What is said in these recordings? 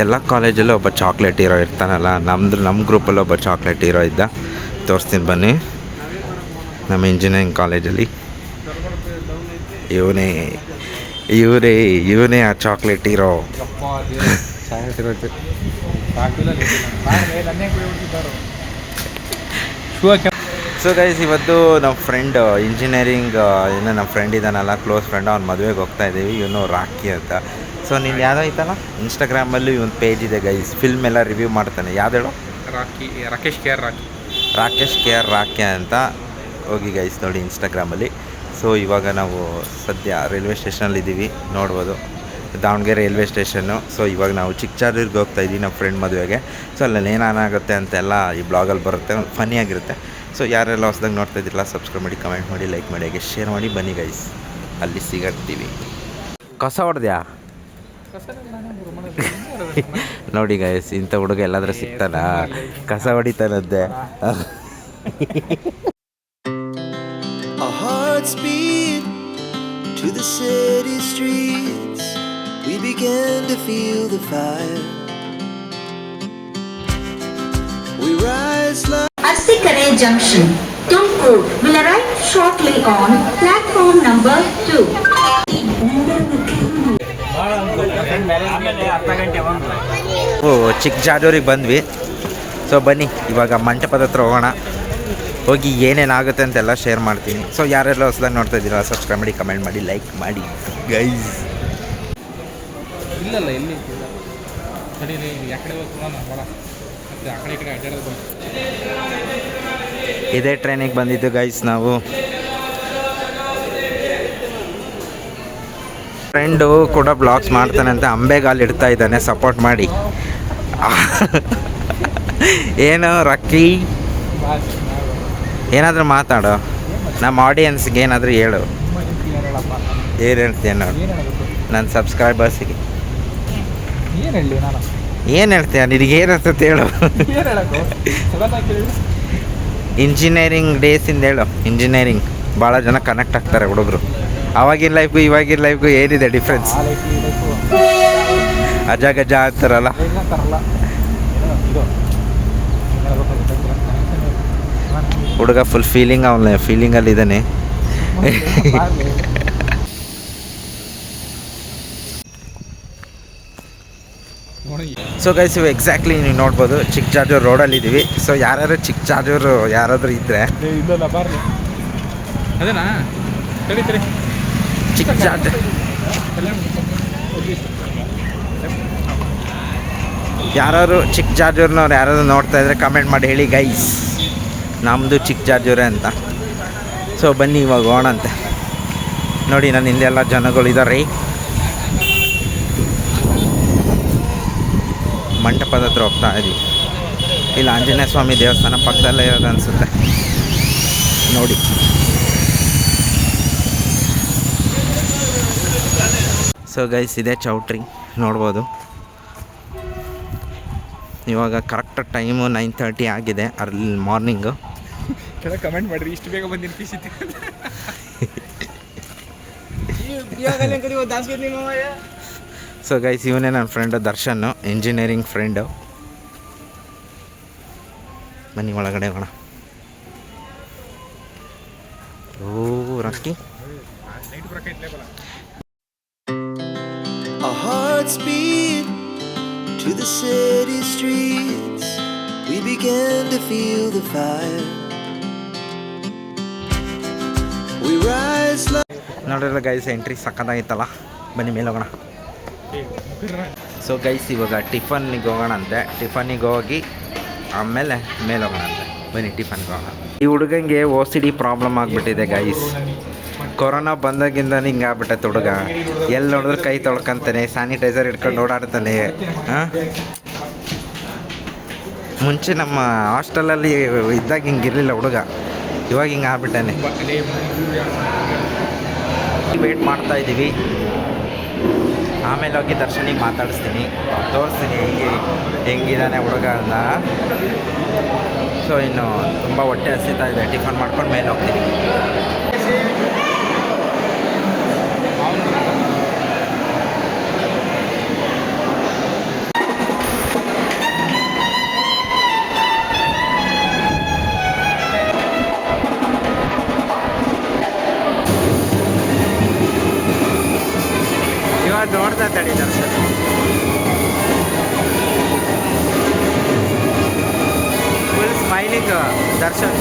ಎಲ್ಲ ಕಾಲೇಜಲ್ಲೂ ಒಬ್ಬ chocolate hero ಇರ್ತಾನಲ್ಲ, ನಮ್ಮ ಗ್ರೂಪಲ್ಲಿ ಒಬ್ಬ ಚಾಕ್ಲೇಟ್ ಹೀರೋ ಇದ್ದ. ತೋರಿಸ್ತೀನಿ ಬನ್ನಿ. ನಮ್ಮ ಇಂಜಿನಿಯರಿಂಗ್ ಕಾಲೇಜಲ್ಲಿ ಇವನೇ ಆ ಚಾಕ್ಲೇಟ್ ಹೀರೋ. ಸೊ ಗೈಸ್, ಇವತ್ತು ನಮ್ಮ ಫ್ರೆಂಡ್ ಇಂಜಿನಿಯರಿಂಗ್ ಏನೋ ನಮ್ಮ ಫ್ರೆಂಡ್ ಇದ್ದಾನಲ್ಲ, ಕ್ಲೋಸ್ ಫ್ರೆಂಡ್, ಅವ್ನ ಮದುವೆಗೆ ಹೋಗ್ತಾ ಇದ್ದೀವಿ. ಇವನು ರಾಕಿ ಅಂತ. ಸೊ ನೀನು ಯಾವುದೋ ಐತಲ್ಲ ಇನ್ಸ್ಟಾಗ್ರಾಮಲ್ಲಿ ಒಂದು ಪೇಜ್ ಇದೆ ಗೈಸ್, ಫಿಲ್ಮ್ ಎಲ್ಲ ರಿವ್ಯೂ ಮಾಡ್ತಾನೆ. ಯಾವ್ದು ಹೇಳೋ? ರಾಕೇಶ್ ಕೆ ಆರ್ ರಾಕಿ ಅಂತ. ಹೋಗಿ ಗೈಸ್ ನೋಡಿ ಇನ್ಸ್ಟಾಗ್ರಾಮಲ್ಲಿ. ಸೊ ಇವಾಗ ನಾವು ಸದ್ಯ ರೈಲ್ವೆ ಸ್ಟೇಷನಲ್ಲಿದ್ದೀವಿ, ನೋಡ್ಬೋದು, ದಾವಣಗೆರೆ ರೈಲ್ವೆ ಸ್ಟೇಷನ್ನು. ಸೊ ಇವಾಗ ನಾವು ಚಿಕ್ಕಜಾಜೂರಿಗೆ ಹೋಗ್ತಾ ಇದ್ದೀವಿ ನಮ್ಮ ಫ್ರೆಂಡ್ ಮದುವೆಗೆ. ಸೊ ಅಲ್ಲಲ್ಲಿ ಏನಾಗುತ್ತೆ ಅಂತೆಲ್ಲ ಈ ಬ್ಲಾಗಲ್ಲಿ ಬರುತ್ತೆ, ಫನ್ನಿಯಾಗಿರುತ್ತೆ. ಸೊ ಯಾರೆಲ್ಲ ಹೊಸದಾಗಿ ನೋಡ್ತಾ ಇದ್ದಿರಲ್ಲ, ಸಬ್ಸ್ಕ್ರೈಬ್ ಮಾಡಿ, ಕಮೆಂಟ್ ಮಾಡಿ, ಲೈಕ್ ಮಾಡಿ, ಹಾಗೆ ಶೇರ್ ಮಾಡಿ. ಬನ್ನಿ ಗೈಸ್, ಅಲ್ಲಿ ಸಿಗತ್ತೀವಿ. ಕಸ ಹೊಡೆದ್ಯಾ ನೋಡಿ ಗೈಸ್, ಇಂಥ ಹುಡುಗ ಎಲ್ಲಾದ್ರೂ ಸಿಗ್ತಾನ? ಕಸ ಹೊಡಿತಾನದ್ದೆ. Our hearts beat to the city streets. We began to feel the fire. We rise like Arsikare Junction, Tumkur will arrive shortly on platform number 2. ಚಿಕ್ಕಜಾಜೂರಿಗೆ ಬಂದ್ವಿ. ಸೊ ಬನ್ನಿ ಇವಾಗ ಮಂಟಪದ ಹತ್ರ ಹೋಗೋಣ. ಹೋಗಿ ಏನೇನಾಗುತ್ತೆ ಅಂತೆಲ್ಲ ಶೇರ್ ಮಾಡ್ತೀನಿ. ಸೊ ಯಾರೆಲ್ಲ ಹೊಸದಾಗಿ ನೋಡ್ತಾ ಇದ್ದೀರಾ, ಸಬ್ಸ್ಕ್ರೈಬ್ ಮಾಡಿ, ಕಮೆಂಟ್ ಮಾಡಿ, ಲೈಕ್ ಮಾಡಿ ಗೈಸ್. ಇದೇ ಟ್ರೈನಿಗೆ ಬಂದಿದ್ದು ಗೈಸ್ ನಾವು. ಫ್ರೆಂಡು ಕೂಡ ಬ್ಲಾಗ್ಸ್ ಮಾಡ್ತಾನೆ ಅಂತ ಅಂಬೆಗಾಲು ಇಡ್ತಾ ಇದ್ದಾನೆ, ಸಪೋರ್ಟ್ ಮಾಡಿ. ಏನು ರಕ್ಕಿ, ಏನಾದರೂ ಮಾತಾಡೋ, ನಮ್ಮ ಆಡಿಯನ್ಸ್ಗೆ ಏನಾದರೂ ಹೇಳು. ಏನು ಹೇಳ್ತೀಯ ನೋಡಿ ನನ್ನ ಸಬ್ಸ್ಕ್ರೈಬರ್ಸಿಗೆ? ಏನು ಹೇಳ್ತೀಯ? ನಿನಗೇನು ಅನ್ಸುತ್ತೆ ಹೇಳು. ಇಂಜಿನಿಯರಿಂಗ್ ಡೇಸಿಂದ ಹೇಳು. ಇಂಜಿನಿಯರಿಂಗ್ ಭಾಳ ಜನ ಕನೆಕ್ಟ್ ಆಗ್ತಾರೆ ಹುಡುಗರು. ಆವಾಗಿನ ಲೈಫ್ಗೂ ಇವಾಗಿನ ಲೈಫ್ಗೂ ಏನಿದೆ ಡಿಫ್ರೆನ್ಸ್? ಅಜ ಗಜ ಅಂತಾರಲ್ಲ. ಹುಡುಗ ಫುಲ್ ಫೀಲಿಂಗಲ್ಲಿ ಇದ್ದಾನೆ. ಸೊ ಗೈಸ್, ಇವು ಎಕ್ಸಾಕ್ಟ್ಲಿ ನೀವು ನೋಡ್ಬೋದು ಚಿಕ್ಕಜಾಜೂರು ರೋಡಲ್ಲಿದ್ದೀವಿ. ಸೊ ಯಾರು ಚಿಕ್ಕಜಾಜೂರು ಯಾರಾದರೂ ಇದ್ದರೆ, ಚಿಕ್ಕಜಾಜೂರು ಯಾರು ಚಿಕ್ಕಜಾಜೂರಿನವ್ರು ಯಾರಾದರೂ ನೋಡ್ತಾ ಇದ್ರೆ ಕಮೆಂಟ್ ಮಾಡಿ ಹೇಳಿ ಗೈಸ್, ನಮ್ಮದು ಚಿಕ್ಕಜಾಜೂರೇ ಅಂತ. ಸೊ ಬನ್ನಿ ಇವಾಗ ಹೋಗೋಣಂತೆ. ನೋಡಿ ನನ್ನ ಹಿಂದೆಲ್ಲ ಜನಗಳಿದ್ದಾರೆ. ಮಂಟಪದ ಹತ್ರ ಹೋಗ್ತಾ ಇದ್ದೀವಿ. ಇಲ್ಲಿ ಆಂಜನೇಯ ಸ್ವಾಮಿ ದೇವಸ್ಥಾನ ಪಕ್ಕದಲ್ಲೇ ಇರೋದು ಅನಿಸುತ್ತೆ ನೋಡಿ. ಸೊ ಗೈಸ್, ಇದೇ ಚೌಟ್ರಿ ನೋಡ್ಬೋದು. ಇವಾಗ ಕರೆಕ್ಟ್ ಟೈಮು 9:30 ಆಗಿದೆ, ಅರ್ಲಿ ಮಾರ್ನಿಂಗು. ಕಮೆಂಟ್ ಮಾಡಿರಿ, ಇಷ್ಟು ಬೇಗ ಬಂದಿನ ಪೀಸ್ ಇತ್ತು. ಸೊ ಗೈಸ್, ಇವನೇ ನನ್ನ ಫ್ರೆಂಡು ದರ್ಶನ್, ಇಂಜಿನಿಯರಿಂಗ್ ಫ್ರೆಂಡು. ಬನ್ನಿ ಒಳಗಡೆ ಹೋಗೋಣ. ಓ ರಕ್ಕಿ. our hearts beat to the city streets. We began to feel the fire. We rise like ನೋಡಿದ್ರೆ ಗೈಸ್, ಎಂಟ್ರಿ ಸಕ್ಕತ್ತಾಗಿತ್ತಲ್ಲ. ಬನ್ನಿ ಮೇಲೆ ಹೋಗೋಣ. ಸೊ ಗೈಸ್, ಇವಾಗ ಟಿಫನ್ನಿಗೆ ಹೋಗೋಣ ಅಂತೆ. ಟಿಫನ್ನಿಗೆ ಹೋಗಿ ಆಮೇಲೆ ಮೇಲೆ ಹೋಗೋಣ ಅಂತೆ. ಬನ್ನಿ ಟಿಫನ್ಗೆ ಹೋಗೋಣ. ಈ ಹುಡುಗಂಗೆ OCD ಪ್ರಾಬ್ಲಮ್ ಆಗಿಬಿಟ್ಟಿದೆ ಗೈಸ್. ಕೊರೋನಾ ಬಂದಾಗಿಂದ ಹಿಂಗೆ ಆಗ್ಬಿಟ್ಟೈತೆ ಹುಡುಗ. ಎಲ್ಲಿ ನೋಡಿದ್ರೆ ಕೈ ತೊಳ್ಕೊಂತಾನೆ, ಸ್ಯಾನಿಟೈಸರ್ ಇಟ್ಕೊಂಡು ಓಡಾಡ್ತಾನೆ. ಮುಂಚೆ ನಮ್ಮ ಹಾಸ್ಟೆಲಲ್ಲಿ ಇದ್ದಾಗ ಹಿಂಗಿರಲಿಲ್ಲ ಹುಡುಗ, ಇವಾಗ ಹಿಂಗೆ ಆಗ್ಬಿಟ್ಟಾನೆ. ವೇಟ್ ಮಾಡ್ತಾ ಇದ್ದೀವಿ. ಆಮೇಲೆ ಹೋಗಿ ದರ್ಶನಿಗೆ ಮಾತಾಡಿಸ್ತೀನಿ, ತೋರಿಸ್ತೀನಿ ಹೆಂಗಿದ್ದಾನೆ ಹುಡುಗ ಅಂತ. ಸೊ ಇನ್ನು ತುಂಬ ಹೊಟ್ಟೆ ಹಸಿತಾ ಇದೆ, ಟಿಫನ್ ಮಾಡ್ಕೊಂಡು ಮೇಲೆ ಹೋಗ್ತೀನಿ. ದರ್ಶನ್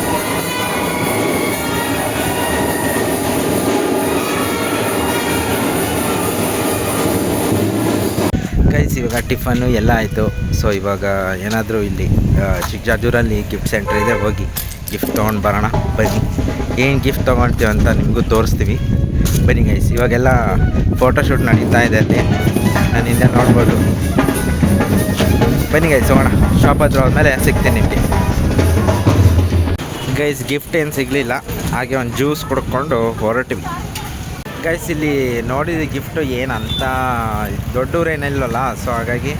ಗೈಸ್ ಇವಾಗ ಟಿಫನ್ನು ಎಲ್ಲ ಆಯಿತು. ಸೊ ಇವಾಗ ಏನಾದರೂ ಇಲ್ಲಿ ಚಿಕ್ಕಜಾಜೂರಲ್ಲಿ ಗಿಫ್ಟ್ ಸೆಂಟ್ರ್ ಇದೆ, ಹೋಗಿ ಗಿಫ್ಟ್ ತೊಗೊಂಡು ಬರೋಣ. ಬನ್ನಿ, ಏನು ಗಿಫ್ಟ್ ತೊಗೊಳ್ತೀವಿ ಅಂತ ನಿಮಗೂ ತೋರಿಸ್ತೀವಿ. ಬನ್ನಿ ಗೈಸ್, ಇವಾಗೆಲ್ಲ ಫೋಟೋಶೂಟ್ ನಡೀತಾ ಇದೆ ಅಲ್ಲಿ, ನಾನು ಹಿಂದೆ ನೋಡ್ಬೋದು. ಬನ್ನಿ ಗೈಸ್ ಹೋಗೋಣ. ಶಾಪ್ ಹತ್ರ ಹೋದ್ಮೇಲೆ ಸಿಗ್ತೀನಿ ನಿಮಗೆ. ಗೈಸ್ ಗಿಫ್ಟ್ ಏನು ಸಿಗಲಿಲ್ಲ, ಹಾಗೆ ಒಂದು ಜ್ಯೂಸ್ ಕುಡ್ಕೊಂಡು ಹೊರಟಿವಿ. ಗೈಸ್ ಇಲ್ಲಿ ನೋಡಿದ ಗಿಫ್ಟು ಏನಂತ ದೊಡ್ಡವ್ರೇನಿಲ್ಲಲ್ಲ, ಸೊ ಹಾಗಾಗಿ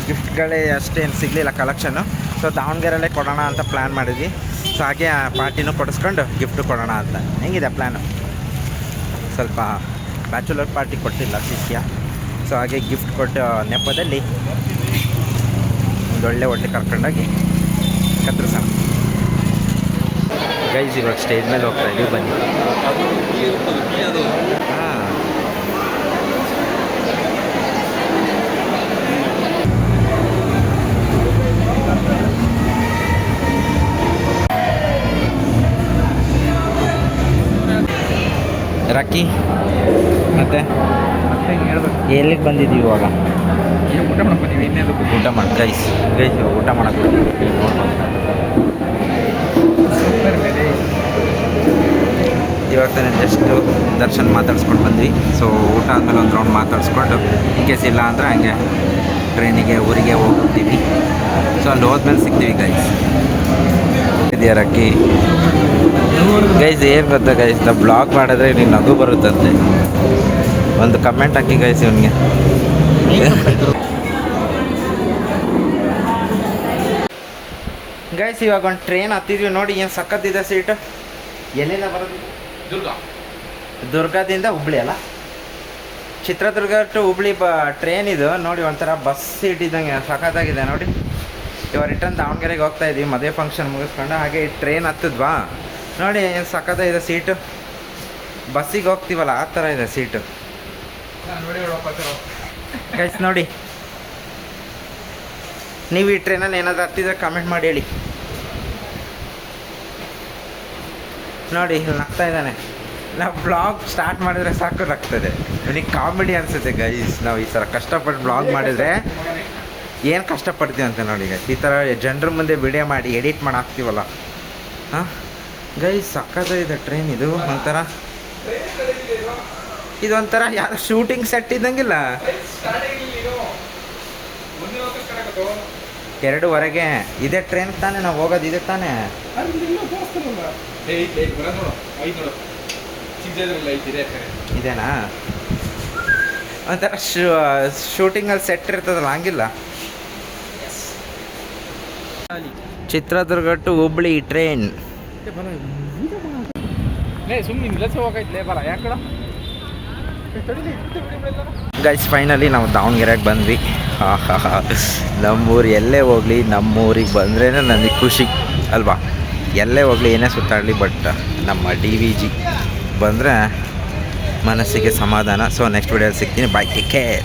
ಗಿಫ್ಟ್ಗಳೇ ಅಷ್ಟೇನು ಸಿಗಲಿಲ್ಲ ಕಲೆಕ್ಷನ್ನು. ಸೊ ದಾವಣಗೆರೆಯಲ್ಲೇ ಕೊಡೋಣ ಅಂತ ಪ್ಲ್ಯಾನ್ ಮಾಡಿದ್ವಿ. ಸೊ ಹಾಗೆ ಪಾರ್ಟಿನೂ ಕೊಡಿಸ್ಕೊಂಡು ಗಿಫ್ಟು ಕೊಡೋಣ ಅಂತ. ಹೆಂಗಿದೆ ಪ್ಲ್ಯಾನು? ಸ್ವಲ್ಪ ಬ್ಯಾಚುಲರ್ ಪಾರ್ಟಿ ಕೊಟ್ಟಿಲ್ಲ ಶಿಷ್ಯ, ಸೊ ಹಾಗೆ ಗಿಫ್ಟ್ ಕೊಟ್ಟು ನೆಪದಲ್ಲಿ ಒಂದೊಳ್ಳೆ ಹೊಟ್ಟೆ ಕರ್ಕೊಂಡೋಗಿ ಕತ್ತರಿಸೋಣ. ಗೈಸ್ ಇವಾಗ ಸ್ಟೇಜ್ ಮೇಲೆ ಹೋಗ್ತಾ ಇದ್ದೀವಿ, ಬನ್ನಿ. ಹಾಂ ರಾಕಿ ಮತ್ತೆ ಎಲ್ಲಿಗೆ ಬಂದಿದ್ದೀವಿ ಇವಾಗ? ಊಟ ಮಾಡ್ಕೊತೀವಿ, ಇನ್ನೇನು ಊಟ ಮಾಡಿ ಗೈಸ್ ಇವಾಗ ಊಟ ಮಾಡಕ್ಕೆ ಬಂದಿದ್ದೀವಿ. ನೋಡ್ಬೋದು ಇವಾಗ ತಾನೇ ಜಸ್ಟು ದರ್ಶನ್ ಮಾತಾಡ್ಸ್ಕೊಂಡು ಬಂದ್ವಿ. ಸೊ ಊಟ ಆದಮೇಲೆ ಒಂದು ರೌಂಡ್ ಮಾತಾಡಿಸ್ಕೊಂಡು, ಇನ್ ಕೇಸ್ ಇಲ್ಲ ಅಂದರೆ ಹಂಗೆ ಟ್ರೈನಿಗೆ ಊರಿಗೆ ಹೋಗ್ತೀವಿ. ಸೊ ಅಲ್ಲಿ ಹೋದ್ಮೇಲೆ ಸಿಗ್ತೀವಿ ಗೈಸ್. ಇದೆಯಾ ರಕ್ಕಿ? ಗೈಸ್ ಏನು ಗೊತ್ತಾ ಗೈಸ್, ನಾವು ಬ್ಲಾಗ್ ಮಾಡಿದ್ರೆ ನೀನು ನಗು ಬರುತ್ತಂತೆ. ಒಂದು ಕಮೆಂಟ್ ಹಾಕಿ ಗೈಸ್ ಇವನಿಗೆ. ಗೈಸ್ ಇವಾಗ ಒಂದು ಟ್ರೈನ್ ಹತ್ತಿದ್ವಿ ನೋಡಿ, ಏನು ಸಖತ್ತಿದೆ ಸೀಟು. ಎಲ್ಲಿಂದ ಬರೋದು? ದುರ್ಗದಿಂದ ಹುಬ್ಳಿ ಅಲ್ಲ, ಚಿತ್ರದುರ್ಗ ಟು ಹುಬ್ಳಿ ಟ್ರೈನ್ ಇದು ನೋಡಿ. ಒಂಥರ ಬಸ್ ಸೀಟ್ ಇದ್ದಂಗೆ ಸಖತ್ತಾಗಿದೆ ನೋಡಿ. ಇವಾಗ ರಿಟರ್ನ್ ದಾವಣಗೆರೆಗೆ ಹೋಗ್ತಾ ಇದ್ದೀವಿ, ಮದುವೆ ಫಂಕ್ಷನ್ ಮುಗಿಸ್ಕೊಂಡು. ಹಾಗೆ ಈ ಟ್ರೈನ್ ಹತ್ತಿದ್ವಾ ನೋಡಿ, ಏನು ಸಖತ್ತಾಗಿದೆ ಸೀಟು. ಬಸ್ಸಿಗೆ ಹೋಗ್ತೀವಲ್ಲ ಆ ಥರ ಇದೆ ಸೀಟು ಗೈಸ್. ನೋಡಿ ನೀವು ಈ ಟ್ರೈನಲ್ಲಿ ಏನಾದರೂ ಹತ್ತಿದ್ರೆ ಕಮೆಂಟ್ ಮಾಡಿ ಹೇಳಿ. ನೋಡಿ ಇಲ್ಲಿ ನಗ್ತಾ ಇದ್ದಾನೆ. ನಾವು ಬ್ಲಾಗ್ ಸ್ಟಾರ್ಟ್ ಮಾಡಿದರೆ ಸಾಕು ನಗ್ತದೆ. ನನಗೆ ಕಾಮಿಡಿ ಅನಿಸುತ್ತೆ ಗೈಸ್. ನಾವು ಈ ಥರ ಕಷ್ಟಪಟ್ಟು ಬ್ಲಾಗ್ ಮಾಡಿದರೆ ಏನು ಕಷ್ಟಪಡ್ತೀವಿ ಅಂತ ನೋಡಿ ಗೈಸ್. ಈ ಥರ ಜನರ ಮುಂದೆ ವಿಡಿಯೋ ಮಾಡಿ ಎಡಿಟ್ ಮಾಡಿ ಹಾಕ್ತೀವಲ್ಲ. ಹಾಂ ಗೈಸ್ ಸಕ್ಕತ್ತಾಗಿದೆ ಟ್ರೈನ್ ಇದು. ಇದೊಂಥರ ಯಾರು ಶೂಟಿಂಗ್ ಸೆಟ್ ಇದ್ದಂಗಿಲ್ಲ. 2:15 ಇದೇ ಟ್ರೈನ್ ತಾನೇ ನಾವು ಹೋಗೋದು, ಇದೆ ತಾನೇ? ಇದೇನಾ? ಒಂಥರ ಶೂಟಿಂಗಲ್ಲಿ ಸೆಟ್ ಇರ್ತದಲ್ಲ, ಹಂಗಿಲ್ಲ. Chitradurga to Hubli train. Guys finally ನಾವು ದಾವಣಗೆರೆಗೆ ಬಂದ್ವಿ. ನಮ್ಮೂರು ಎಲ್ಲೇ ಹೋಗಲಿ, ನಮ್ಮೂರಿಗೆ ಬಂದ್ರೇ ನನಗೆ ಖುಷಿ ಅಲ್ವಾ? ಎಲ್ಲೇ ಹೋಗಲಿ, ಏನೇ ಸುತ್ತಾಡಲಿ, ಬಟ್ ನಮ್ಮ DVG ಬಂದರೆ ಮನಸ್ಸಿಗೆ ಸಮಾಧಾನ. ಸೊ ನೆಕ್ಸ್ಟ್ ವಿಡಿಯೋಲಿ ಸಿಗ್ತೀನಿ. ಬಾಯ್, ಟೇಕ್ ಕೇರ್.